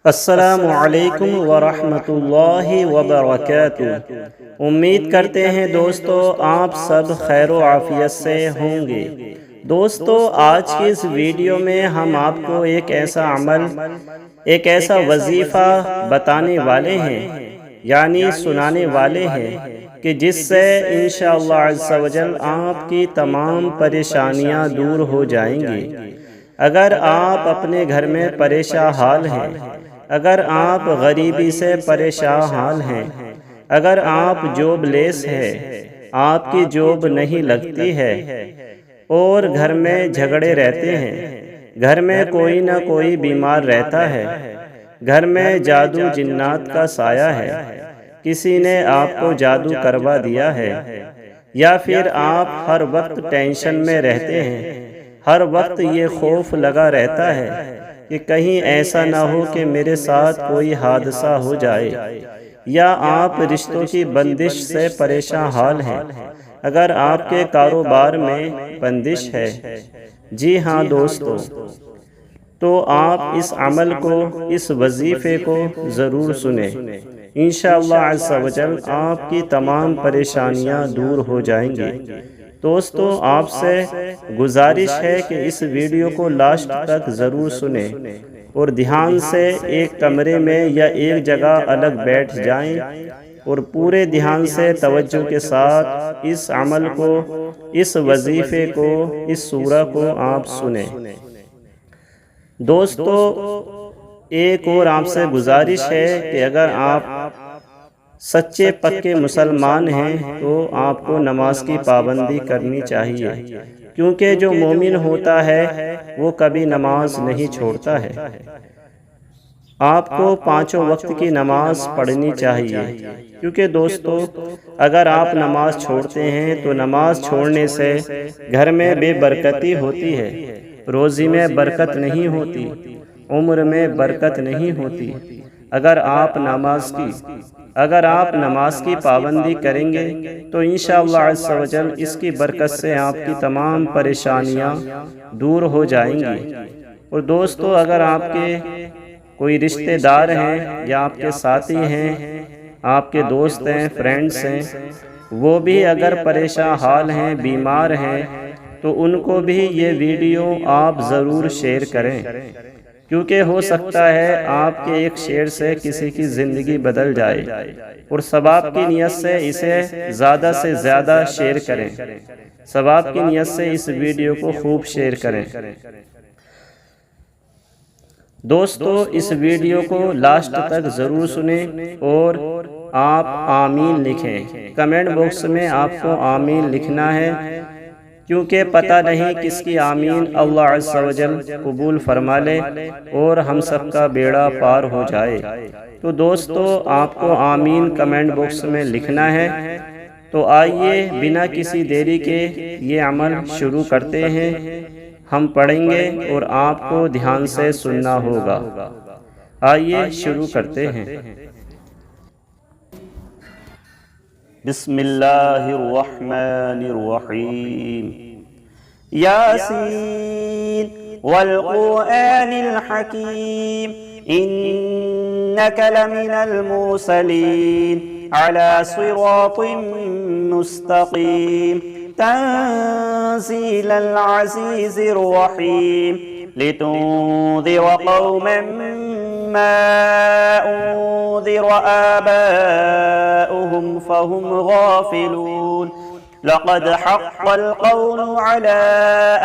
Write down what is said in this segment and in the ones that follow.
السلام علیکم ورحمۃ اللہ وبرکاتہ۔ امید کرتے ہیں دوستو آپ سب خیر و عافیت سے ہوں گے۔ دوستو آج کی اس ویڈیو میں ہم آپ کو ایک ایسا عمل، ایک ایسا وظیفہ بتانے والے ہیں، یعنی سنانے والے ہیں کہ جس سے انشاءاللہ عز و جل آپ کی تمام پریشانیاں دور ہو جائیں گی۔ اگر آپ اپنے گھر میں پریشان حال ہیں، اگر آپ غریبی سے پریشان حال ہیں، اگر آپ جاب لیس ہیں، آپ کی جاب نہیں لگتی ہے اور گھر میں جھگڑے رہتے ہیں، گھر میں کوئی نہ کوئی بیمار رہتا ہے، گھر میں جادو جنات کا سایہ ہے، کسی نے آپ کو جادو کروا دیا ہے، یا پھر آپ ہر وقت ٹینشن میں رہتے ہیں، ہر وقت یہ خوف لگا رہتا ہے کہ کہیں ایسا نہ ہو کہ میرے ساتھ کوئی حادثہ ہو جائے، یا آپ رشتوں کی بندش سے پریشان حال ہیں، اگر آپ کے کاروبار میں بندش ہے، جی ہاں دوستو، تو آپ اس عمل کو، اس وظیفے کو ضرور سنیں۔ انشاءاللہ عز و جل آپ کی تمام پریشانیاں دور ہو جائیں گی۔ دوستو آپ سے گزارش ہے کہ اس ویڈیو کو لاسٹ تک ضرور سنیں اور دھیان سے ایک کمرے میں یا ایک جگہ الگ بیٹھ جائیں اور پورے دھیان سے توجہ کے ساتھ اس عمل کو، اس وظیفے کو، اس سورہ کو آپ سنیں۔ دوستو ایک اور آپ سے گزارش ہے کہ اگر آپ سچے پکے مسلمان ہیں تو آپ کو نماز کی پابندی کرنی چاہیے، کیونکہ جو مومن ہوتا ہے وہ کبھی نماز نہیں چھوڑتا ہے۔ آپ کو پانچوں وقت کی نماز پڑھنی چاہیے، کیونکہ دوستو اگر آپ نماز چھوڑتے ہیں تو نماز چھوڑنے سے گھر میں بے برکتی ہوتی ہے، روزی میں برکت نہیں ہوتی، عمر میں برکت نہیں ہوتی۔ اگر آپ نماز کی پابندی کریں گے تو انشاءاللہ عز و جل اس کی برکت سے آپ کی تمام پریشانیاں دور ہو جائیں گی۔ اور دوستو اگر آپ کے کوئی رشتہ دار ہیں یا آپ کے ساتھی ہیں، آپ کے دوست ہیں، فرینڈز ہیں، وہ بھی اگر پریشان حال ہیں، بیمار ہیں، تو ان کو بھی یہ ویڈیو آپ ضرور شیئر کریں، کیونکہ ہو سکتا ہے آپ کے ایک شیئر سے کسی کی زندگی بدل جائے، اور ثواب کی نیت سے اسے زیادہ سے زیادہ شیئر کریں، ثواب کی نیت سے اس ویڈیو کو خوب شیئر کریں۔ دوستو اس ویڈیو کو لاسٹ تک ضرور سنیں اور آپ آمین لکھیں۔ کمنٹ باکس میں آپ کو آمین لکھنا ہے، کیونکہ پتہ نہیں کس کی آمین اللہ عز و جل قبول فرما لے اور ہم سب کا بیڑا پار ہو جائے۔ تو دوستو آپ کو آمین کمنٹ باکس میں لکھنا ہے۔ تو آئیے بنا کسی دیری کے یہ عمل شروع کرتے ہیں۔ ہم پڑھیں گے اور آپ کو دھیان سے سننا ہوگا۔ آئیے شروع کرتے ہیں۔ بسم اللہ الرحمن الرحیم۔ یاسین والقرآن الحکیم انک لمن المرسلین علی صراط مستقیم تنزیل العزیز الرحیم لتنذر قوما ما انذر آباؤهم فهم غافلون لقد حق القول على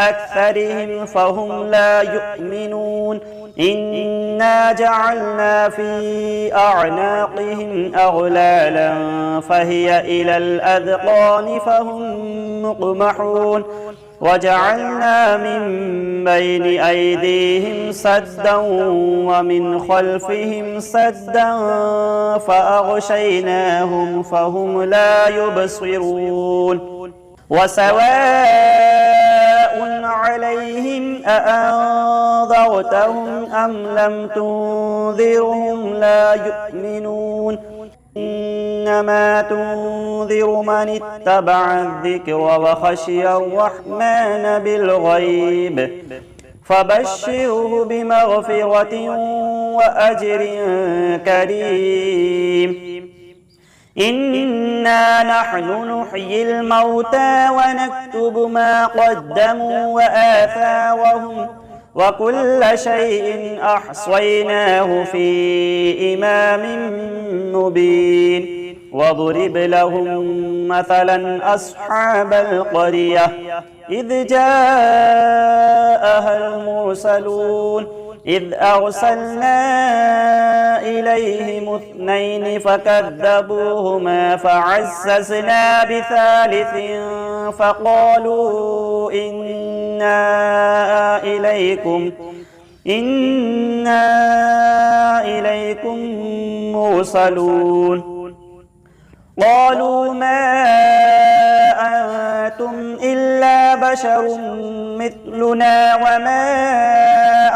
أكثرهم فهم لا يؤمنون إنا جعلنا في أعناقهم أغلالا فهي إلى الأذقان فهم مقمحون وجعلنا من بين أيديهم سدا ومن خلفهم سدا فأغشيناهم فهم لا يبصرون وسواء عليهم أأنذرتهم أم لم تنذرهم لا يؤمنون إنما تنذر من اتبع الذكر وخشي الرحمن بالغيب فبشره بمغفرة وأجر كريم. إنا نحن نحيي الموتى ونكتب ما قدموا وآثارهم وكل شيء أحصيناه في إمام مبين. واضرب لهم مثلا أصحاب القرية إذ جاءها المرسلون إذ أرسلنا إليهم 2 فكذبوهما فعززنا بثالث فقالوا إنا إليكم مرسلون. قالوا ما أنتم إلا بشر مثلنا وما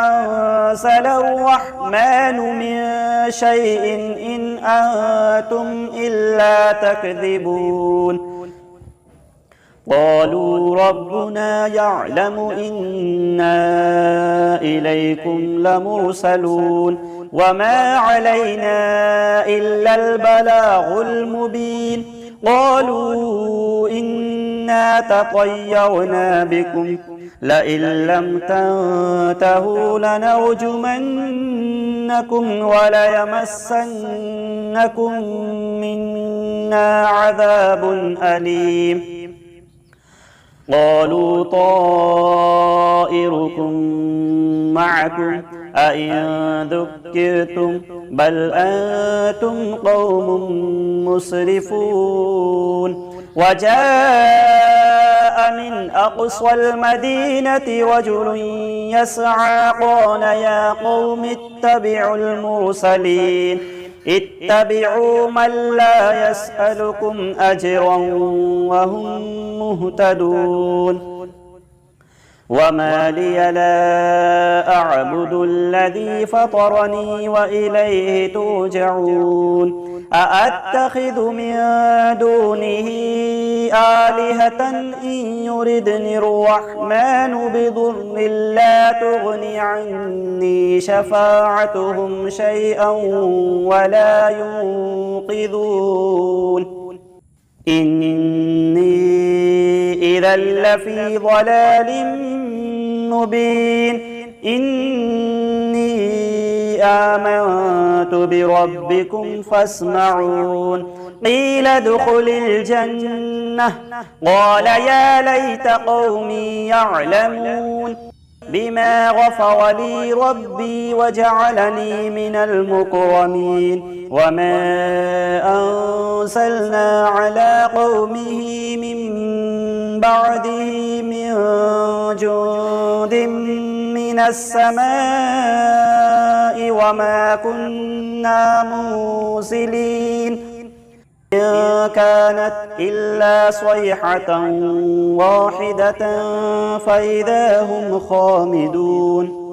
أنزل الرحمن من شيء إن أنتم إلا تكذبون. قالوا ربنا يعلم إنا إليكم لمرسلون وما علينا إلا البلاغ المبين. قالوا إنا تطيرنا بكم لئن لم تنتهوا لنرجمنكم وليمسنكم منا عذاب أليم. قالوا طائركم معكم أئن ذكرتم بل أنتم قوم مسرفون. وجاء من أقصى المدينة رجل يسعى قال يا قوم اتبعوا المرسلين اتبعوا من لا يسألكم أجرا وهم مهتدون. وما لي لا أعبد الذي فطرني وإليه ترجعون. أأتخذ من دونه آلهة إن يردني الرحمن بضر لا تغن عني شفاعتهم شيئا ولا ينقذون. إني إذا لفي ضلال مبين. إني آمنت بربكم فاسمعون. قيل ادخل الجنة قال يا ليت قومي يعلمون بما غفر لي ربي وجعلني من المكرمين. وما أنزلنا على قومه من بعده من جند من السماء وما كنا مرسلين. إن كانت إلا صيحة واحدة فإذا هم خامدون.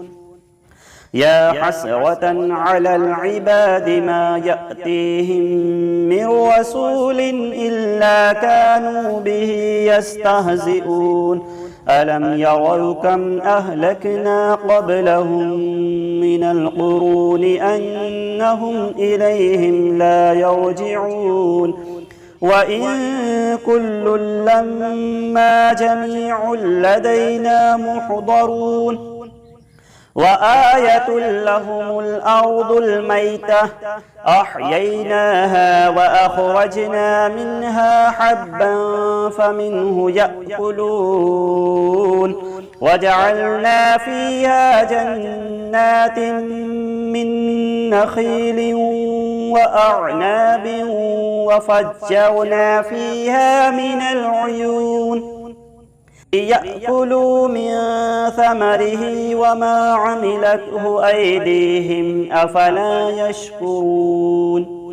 يا حسرة على العباد ما يأتيهم من رسول إلا كانوا به يستهزئون. ألم يروا كم أهلكنا قبلهم من القرون أنهم إليهم لا يرجعون. وإن كل لما جميع لدينا محضرون. وآية لهم الأرض الميتة أحييناها وأخرجنا منها حبا فمنه يأكلون. وجعلنا فيها جنات من نخيل وأعناب وفجرنا فيها من العيون ليأكلوا من ثمره وما عملته أيديهم أفلا يشكرون.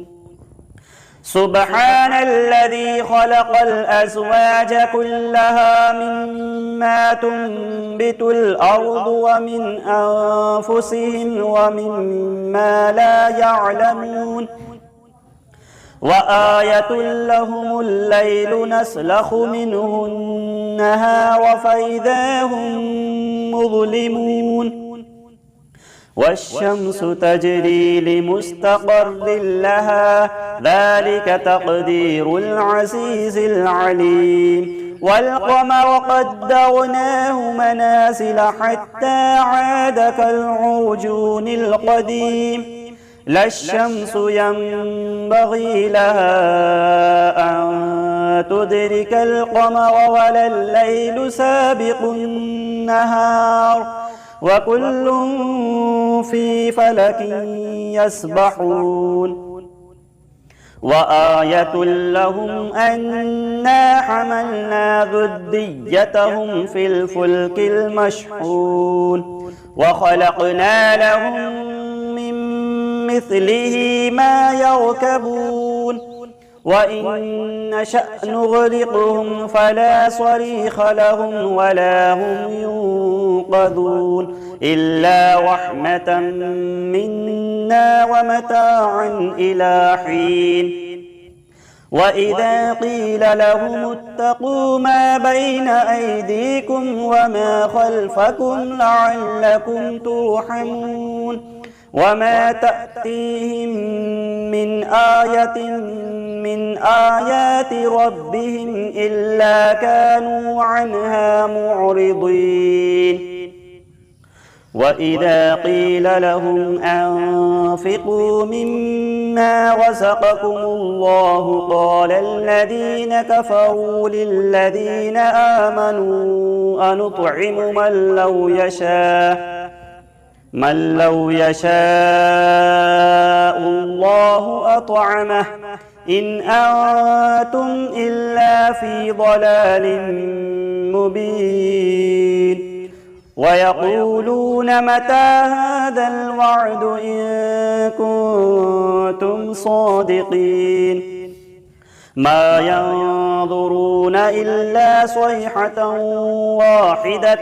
سبحان الذي خلق الأزواج كلها مما تنبت الأرض ومن أنفسهم ومما لا يعلمون. وآية لهم الليل نسلخ منه النهار فإذا هم مظلمون والشمس تجري لمستقر لها ذلك تقدير العزيز العليم والقمر قدرناه منازل حتى عاد كالعرجون القديم لا الشمس ينبغي لها أن تدرك القمر ولا الليل سابق النهار وكل في فلك يسبحون وآية لهم أنا حملنا ذريتهم في الفلك المشحون وخلقنا لهم من مثله ما يركبون وإن نشأ نغرقهم فلا صريخ لهم ولا هم ينقذون إلا رحمة منا ومتاعا إلى حين وإذا قيل لهم اتقوا ما بين أيديكم وما خلفكم لعلكم ترحمون وما تأتيهم من آية من آيات ربهم إلا كانوا عنها معرضين وإذا قيل لهم أنفقوا مما رزقكم الله قال الذين كفروا للذين آمنوا أنطعم من لو يشاء الله أطعمه إن أنتم إلا في ضلال مبين ويقولون متى هذا الوعد إن كنتم صادقين ما ينظرون إلا صيحة واحدة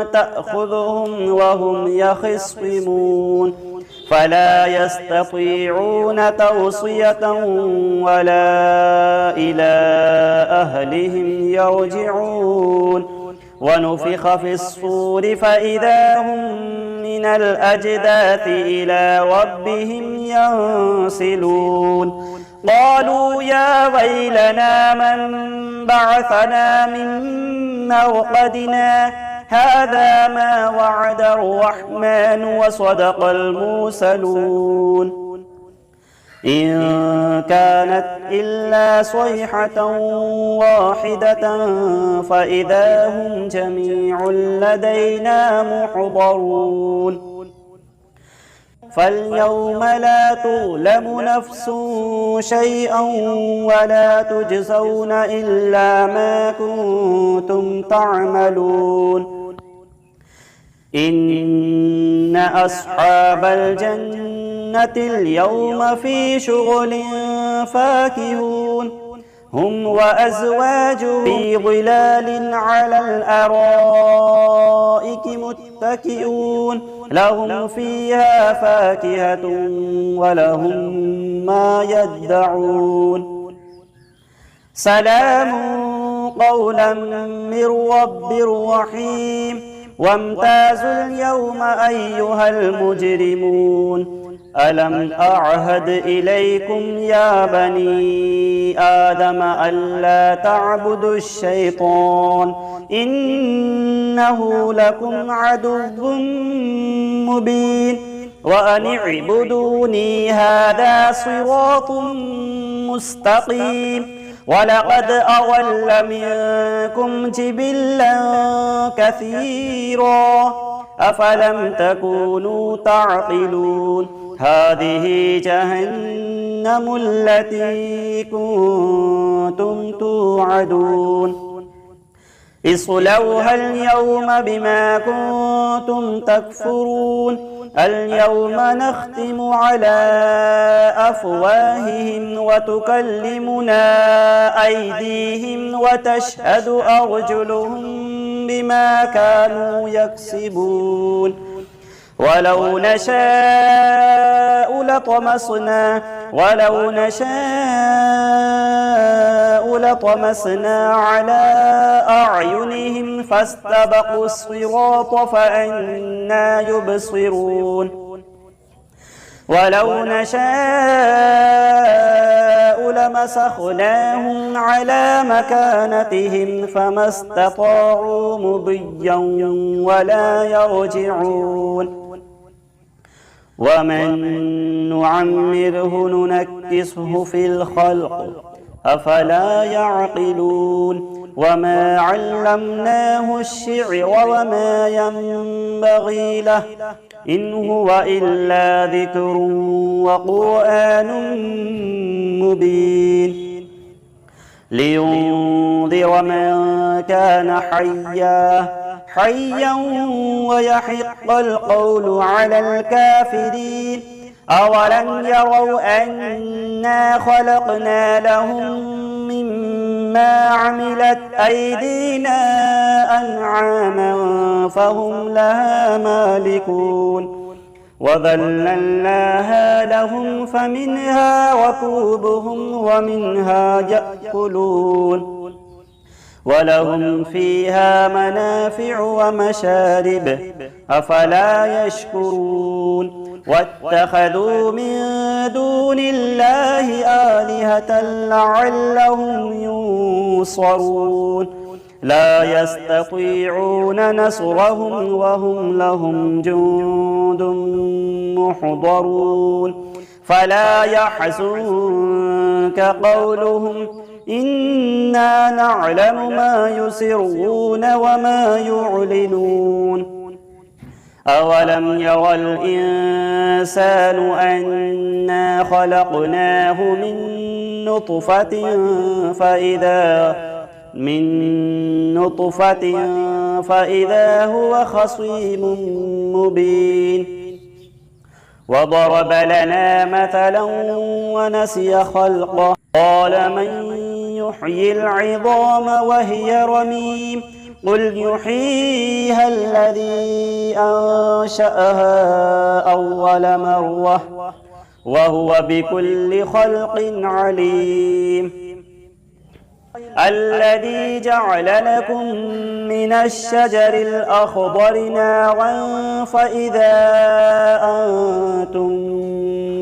تأخذهم وهم يخصمون فلا يستطيعون توصية ولا إلى أهلهم يرجعون ونفخ في الصور فإذا هم من الأجداث إلى ربهم ينسلون قالوا يا ويلنا من بعثنا من مرقدنا هذا ما وعد الرحمن وصدق المرسلون إن كانت إلا صيحة واحدة فإذا هم جميع لدينا محضرون فاليوم لا تظلم نفس شيئا ولا تجزون إلا ما كنتم تعملون إن أصحاب الجنة اليوم في شغل فاكهون هم وأزواجهم في ظلال على الأرائك متكئون لهم فيها فاكهة ولهم ما يدعون سلام قولا من رب رحيم وامتازوا اليوم أيها المجرمون ألم أعهد إليكم يا بني آدم ألا تعبدوا الشيطان إنه لكم عدو مبين وأن اعبدوني هذا صراط مستقيم ولقد أضل منكم جبلا كثيرا أفلم تكونوا تعقلون هذه جهنم التي كنتم توعدون اصلوها اليوم بما كنتم تكفرون اليوم نختم على أفواههم وتكلمنا أيديهم وتشهد أرجلهم بما كانوا يكسبون ولو نشاء لطمسنا على أعينهم فاستبقوا الصراط فأنى يبصرون ولو نشاء لمسخناهم على مكانتهم فما استطاعوا مضيا ولا يرجعون ومن نعمره ننكسه في الخلق أفلا يعقلون وما علمناه الشعر وما ينبغي له إن هو إلا ذكر وقرآن مبين لينذر من كان حيا ويحق القول على الكافرين أولم يروا أنا خلقنا لهم مما عملت أيدينا أنعاما فهم لها مالكون وذللناها لهم فمنها ركوبهم ومنها يأكلون ولهم فيها منافع ومشارب أفلا يشكرون واتخذوا من دون الله آلهة لعلهم ينصرون لا يستطيعون نصرهم وهم لهم جند محضرون فلا يحزنك قولهم إنا نعلم ما يسرون وما يعلنون أولم يرى الإنسان أنا خلقناه من نطفة فإذا هو خصيم مبين وضرب لنا مثلا ونسي خلقه قال من يحيي العظام وهي رميم قل يحييها الذي أنشأها أول مرة وهو بكل خلق عليم الذي جعل لكم من الشجر الأخضر نارا فإذا أنتم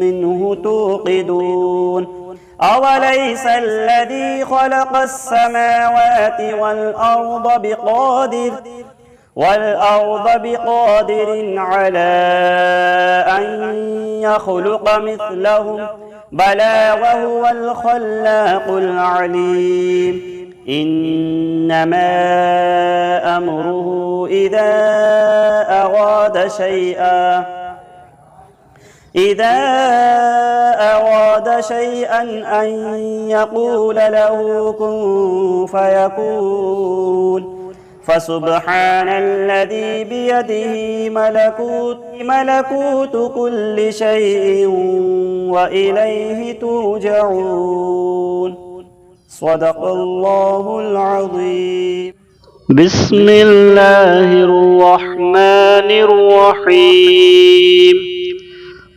منه توقدون أوليس الذي خلق السماوات والأرض بقادر على أن يخلق مثلهم بلى وهو الخلاق العليم إنما أمره إذا أراد شيئا أن يقول له كن فيكون فسبحان الذي بيده ملكوت كل شيء وإليه ترجعون صدق الله العظيم بسم الله الرحمن الرحيم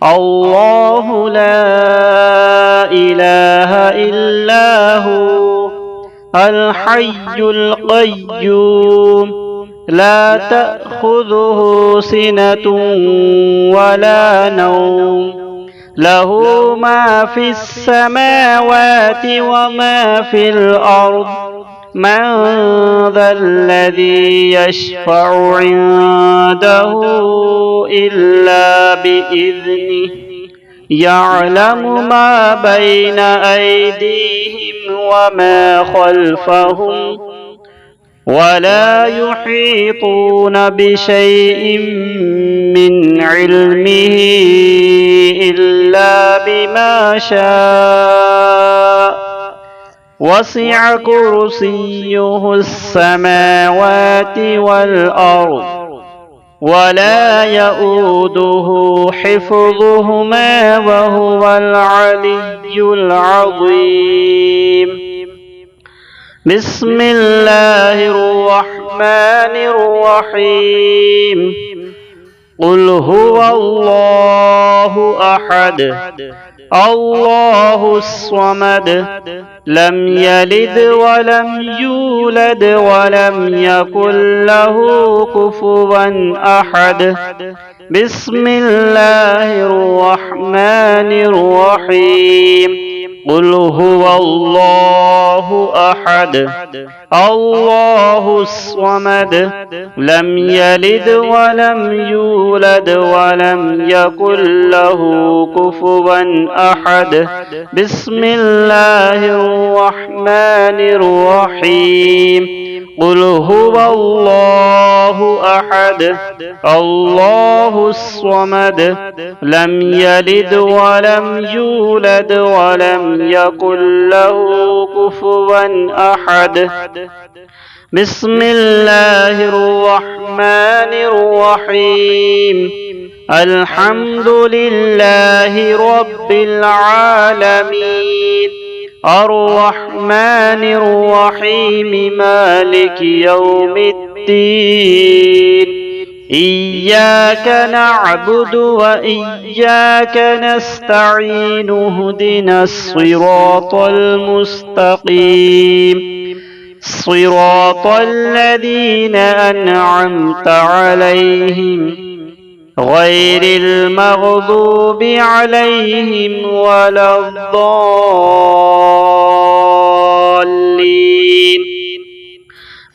الله لا إله إلا هو الحي القيوم لا تأخذه سنة ولا نوم له ما في السماوات وما في الأرض من ذا الذي يشفع عنده إلا بإذنه يعلم ما بين أيديهم وما خلفهم ولا يحيطون بشيء من علمه إلا بما شاء وسع كرسيه السماوات والأرض ولا يؤوده حفظهما وهو العلي العظيم بسم الله الرحمن الرحيم कुल हुवल्लाहु अहद अल्लाहुस्समद लम यलिद वलम यूलद वलम यकुल लहू कुफुवन अहद। बिस्मिल्लाहिर्रहमानिर्रहीम। कुल हुवल्लाहु अहद अल्लाहुस्समद लम यलिद वलम यूलद वलम यकुल लहू कुफुवन अहद। बिस्मिल्लाहिर्रहमानिर्रहीम। कुल हुवल्लाहु अहद अल्लाहुस्समद लम यलिद वलम यूलद वलम यकुल लहू कुफुवन अहद। बिस्मिल्लाहिर्रहमानिर्रहीम। अल्हम्दुलिल्लाहि रब्बिल आलमीन अर्रहमानिर्रहीम मालिकि यौमिद्दीन। इय्याक नअबुदु व इय्याक नस्तईन इहदिनस सिरातल मुस्तकीम सिरातल लज़ीना अनअमता अलैहिम गैरिल मग़दूबि अलैहिम वलद्दाल्लीन।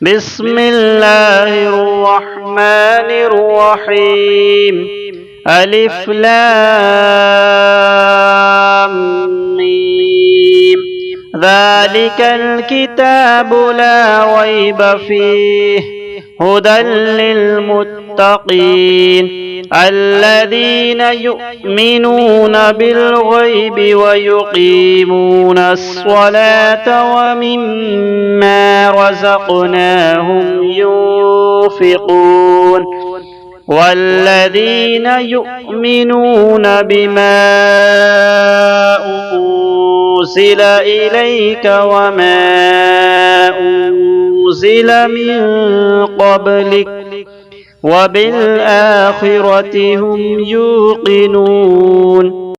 बिस्मिल्लाहिर्रहमानिर्रहीम। अलिफ लाम मीम। ज़ालिकल किताबु ला रैब फ़ीह हुदल लिल्मुत्तक़ीन الذين يؤمنون بالغيب ويقيمون الصلاة ومما رزقناهم ينفقون والذين يؤمنون بما أنزل إليك وما أنزل من قبلك وبالآخرة هم يوقنون।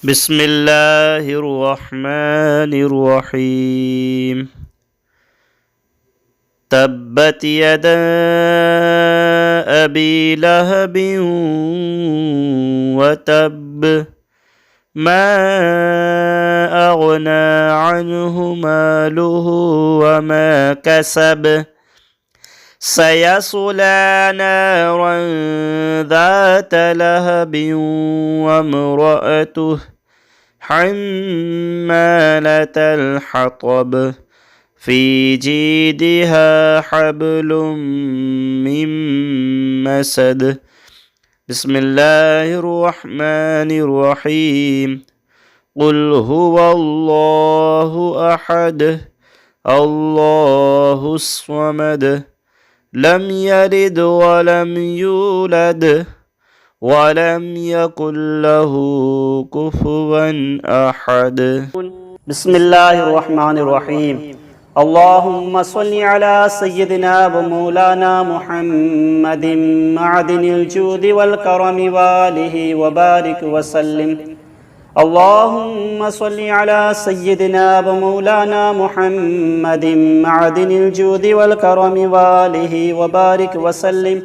بسم الله الرحمن الرحيم। تبت يدا أبي لهب وتب ما أغنى عنه ماله وما كسب سيصلى نارا ذات لهب وامرأته حمالة الحطب في جيدها حبل من مسد بسم الله الرحمن الرحيم قل هو الله أحد الله الصمد لم يلد ولم يولد ولم يكن له كفوا أحد بسم الله الرحمن الرحيم اللهم صل على سيدنا ومولانا محمد معدن الجود والكرم وآله وبارك وسلم اللهم صل على سيدنا ومولانا محمد معدن الجود والكرم وآله وبارك وسلم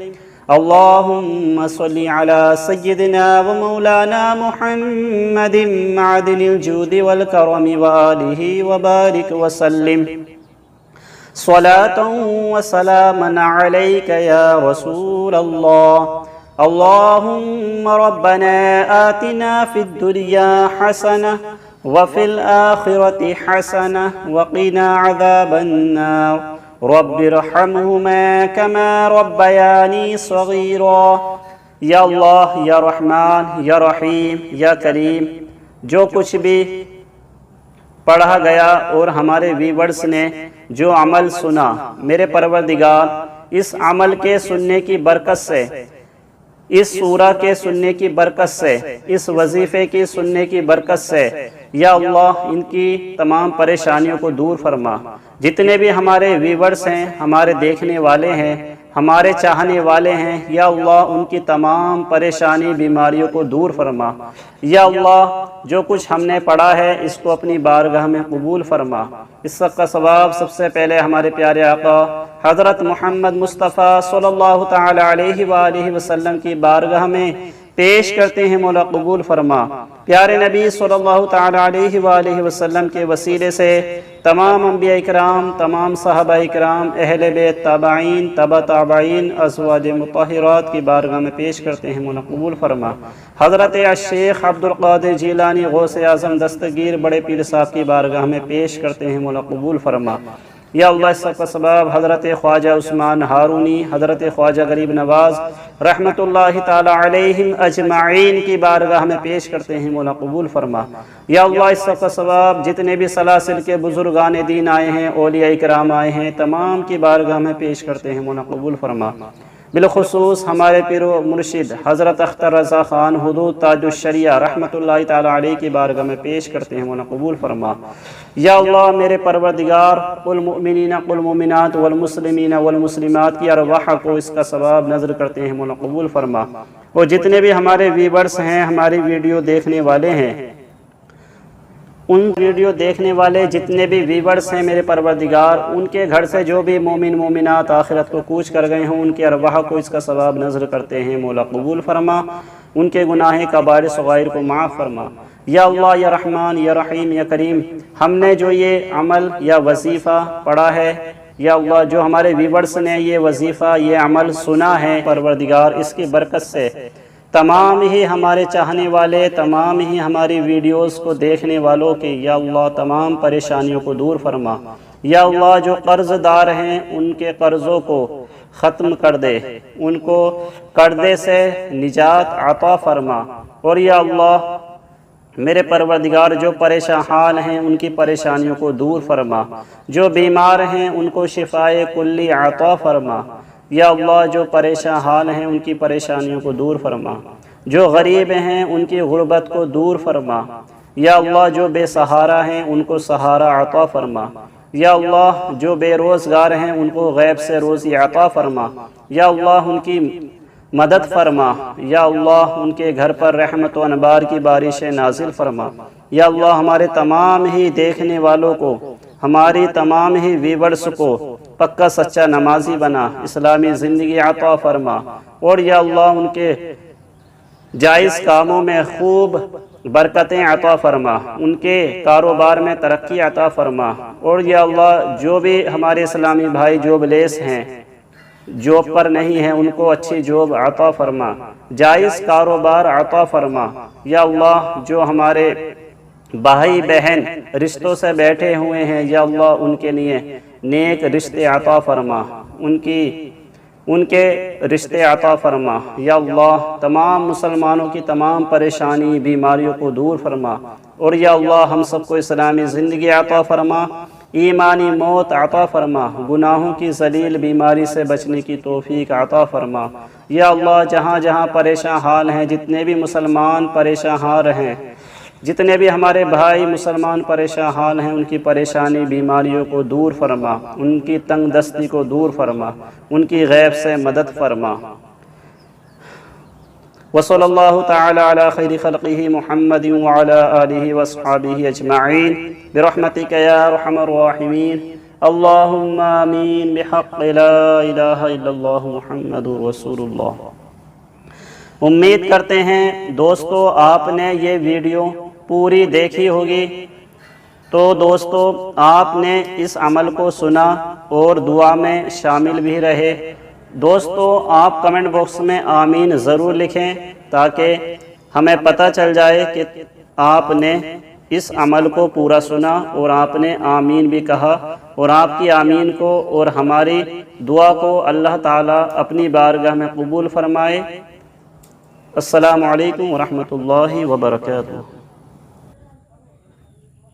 اللهم صل على سيدنا ومولانا محمد معدن الجود والكرم وآله وبارك وسلم صلاة وسلاما عليك يا رسول الله اللهم ربنا آتنا في الدنيا حسنة وفي الآخرة حسنة وقنا عذاب النار رب ارحمهما كما ربياني صغيرا या अल्लाह या रहमान या रहीम या करीम, जो कुछ भी पढ़ा गया और हमारे व्यूअर्स ने जो अमल सुना, मेरे परवरदिगार इस अमल के सुनने की बरकत से, इस सूरा के सुनने की बरकत से, इस वजीफ़े की सुनने की बरकत से या अल्लाह इनकी तमाम परेशानियों को दूर फरमा। जितने भी हमारे व्यूअर्स हैं, हमारे देखने वाले हैं, ہمارے چاہنے والے ہیں، یا اللہ ان کی تمام پریشانی بیماریوں کو دور فرما۔ یا اللہ جو کچھ ہم نے پڑھا ہے اس کو اپنی بارگاہ میں قبول فرما۔ اس وقت کا ثواب سب سے پہلے ہمارے پیارے آقا حضرت محمد مصطفیٰ صلی اللہ تعالی علیہ وآلہ وسلم کی بارگاہ میں پیش کرتے ہیں، مولا قبول فرما۔ پیارے نبی صلی اللہ تعالی علیہ وآلہ وسلم کے وسیلے سے تمام انبیاء اکرام، تمام صحابہ اکرام، اہل بیت، تابعین، تبع تابعین، ازواج مطہرات کی بارگاہ میں پیش کرتے ہیں، مولا قبول فرما۔ حضرت الشیخ عبد القادر جیلانی غوث اعظم دستگیر بڑے پیر صاحب کی بارگاہ میں پیش کرتے ہیں، مولا قبول فرما۔ یا اللہ اس کا سبب حضرت خواجہ عثمان ہارونی، حضرت خواجہ غریب نواز رحمت اللہ تعالی علیہم اجمعین کی بارگاہ میں پیش کرتے ہیں، مولا قبول فرما۔ یا اللہ اس کا سبب جتنے بھی سلاسل کے بزرگان دین آئے ہیں، اولیاء کرام آئے ہیں، تمام کی بارگاہ میں پیش کرتے ہیں، مولا قبول فرما۔ بالخصوص ہمارے پیر و مرشد حضرت اختر رضا خان حدود تاج الشریعہ رحمت اللہ تعالی علیہ کی بارگاہ میں پیش کرتے ہیں، مولا قبول فرما۔ یا اللہ میرے پروردگار والمؤمنین والمؤمنات والمسلمین والمسلمات کی ارواح کو اس کا ثواب نظر کرتے ہیں، مولا قبول فرما۔ اور جتنے بھی ہمارے ویورز ہیں، ہماری ویڈیو دیکھنے والے ہیں، ان ویڈیو دیکھنے والے جتنے بھی ویورز ہیں میرے پروردگار، ان کے گھر سے جو بھی مومن مومنات آخرت کو کوچ کر گئے ہوں، ان کے ارواح کو اس کا ثواب نظر کرتے ہیں، مولا قبول فرما۔ ان کے گناہ کبائر صغائر کو معاف فرما۔ یا اللہ یا رحمان یا رحیم یا کریم، ہم نے جو یہ عمل یا وظیفہ پڑھا ہے، یا اللہ جو ہمارے ویورز نے یہ وظیفہ یہ عمل سنا ہے، پروردگار اس کی برکت سے تمام ہی ہمارے چاہنے والے، تمام ہی ہماری ویڈیوز کو دیکھنے والوں کے یا اللہ تمام پریشانیوں کو دور فرما۔ یا اللہ جو قرض دار ہیں ان کے قرضوں کو ختم کر دے، ان کو قرضے سے نجات عطا فرما۔ اور یا اللہ میرے پروردگار جو پریشان حال ہیں ان کی پریشانیوں کو دور فرما، جو بیمار ہیں ان کو شفائے کلی عطا فرما۔ یا اللہ جو پریشان حال ہیں ان کی پریشانیوں کو دور فرما، جو غریب ہیں ان کی غربت کو دور فرما۔ یا اللہ جو بے سہارا ہیں ان کو سہارا عطا فرما۔ یا اللہ جو بے روزگار ہیں ان کو غیب سے روزی عطا فرما۔ یا اللہ ان کی مدد فرما۔ یا اللہ ان کے گھر پر رحمت و انبار کی بارشیں نازل فرما۔ یا اللہ ہمارے تمام ہی دیکھنے والوں کو، ہماری تمام ہی ویورز کو پکا سچا نمازی بنا، اسلامی زندگی عطا فرما۔ اور یا اللہ ان کے جائز کاموں میں خوب برکتیں عطا فرما، ان کے کاروبار میں ترقی عطا فرما۔ اور یا اللہ جو بھی ہمارے اسلامی بھائی جوب لیس ہیں، جوب پر نہیں ہیں، ان کو اچھی جوب عطا فرما، جائز کاروبار عطا فرما۔ یا اللہ جو ہمارے بھائی بہن رشتوں سے بیٹھے ہوئے ہیں، یا اللہ ان کے لیے نیک رشتے عطا فرما، ان کے رشتے عطا فرما۔ یا اللہ تمام مسلمانوں کی تمام پریشانی بیماریوں کو دور فرما۔ اور یا اللہ ہم سب کو اسلامی زندگی عطا فرما، ایمانی موت عطا فرما، گناہوں کی ذلیل بیماری سے بچنے کی توفیق عطا فرما۔ یا اللہ جہاں جہاں پریشان حال ہیں، جتنے بھی مسلمان پریشان حال ہیں، جتنے بھی ہمارے بھائی مسلمان پریشان حال ہیں، ان کی پریشانی بیماریوں کو دور فرما، ان کی تنگ دستی کو دور فرما، ان کی غیب سے مدد فرما۔ وصلی اللہ تعالی علی خیر خلقہ محمد وعلی آلہ واصحابہ اجمعین برحمتک یا ارحم الراحمین۔ اللہم آمین بحق لا الہ الا اللہ محمد رسول اللہ۔ امید کرتے ہیں دوستو آپ نے یہ ویڈیو پوری دیکھی ہوگی، تو دوستو آپ نے اس عمل کو سنا اور دعا میں شامل بھی رہے۔ دوستو آپ کمنٹ باکس میں آمین ضرور لکھیں تاکہ ہمیں پتہ چل جائے کہ آپ نے اس عمل کو پورا سنا اور آپ نے آمین بھی کہا، اور آپ کی آمین کو اور ہماری دعا کو اللہ تعالیٰ اپنی بارگاہ میں قبول فرمائے۔ السلام علیکم ورحمۃ اللہ وبرکاتہ۔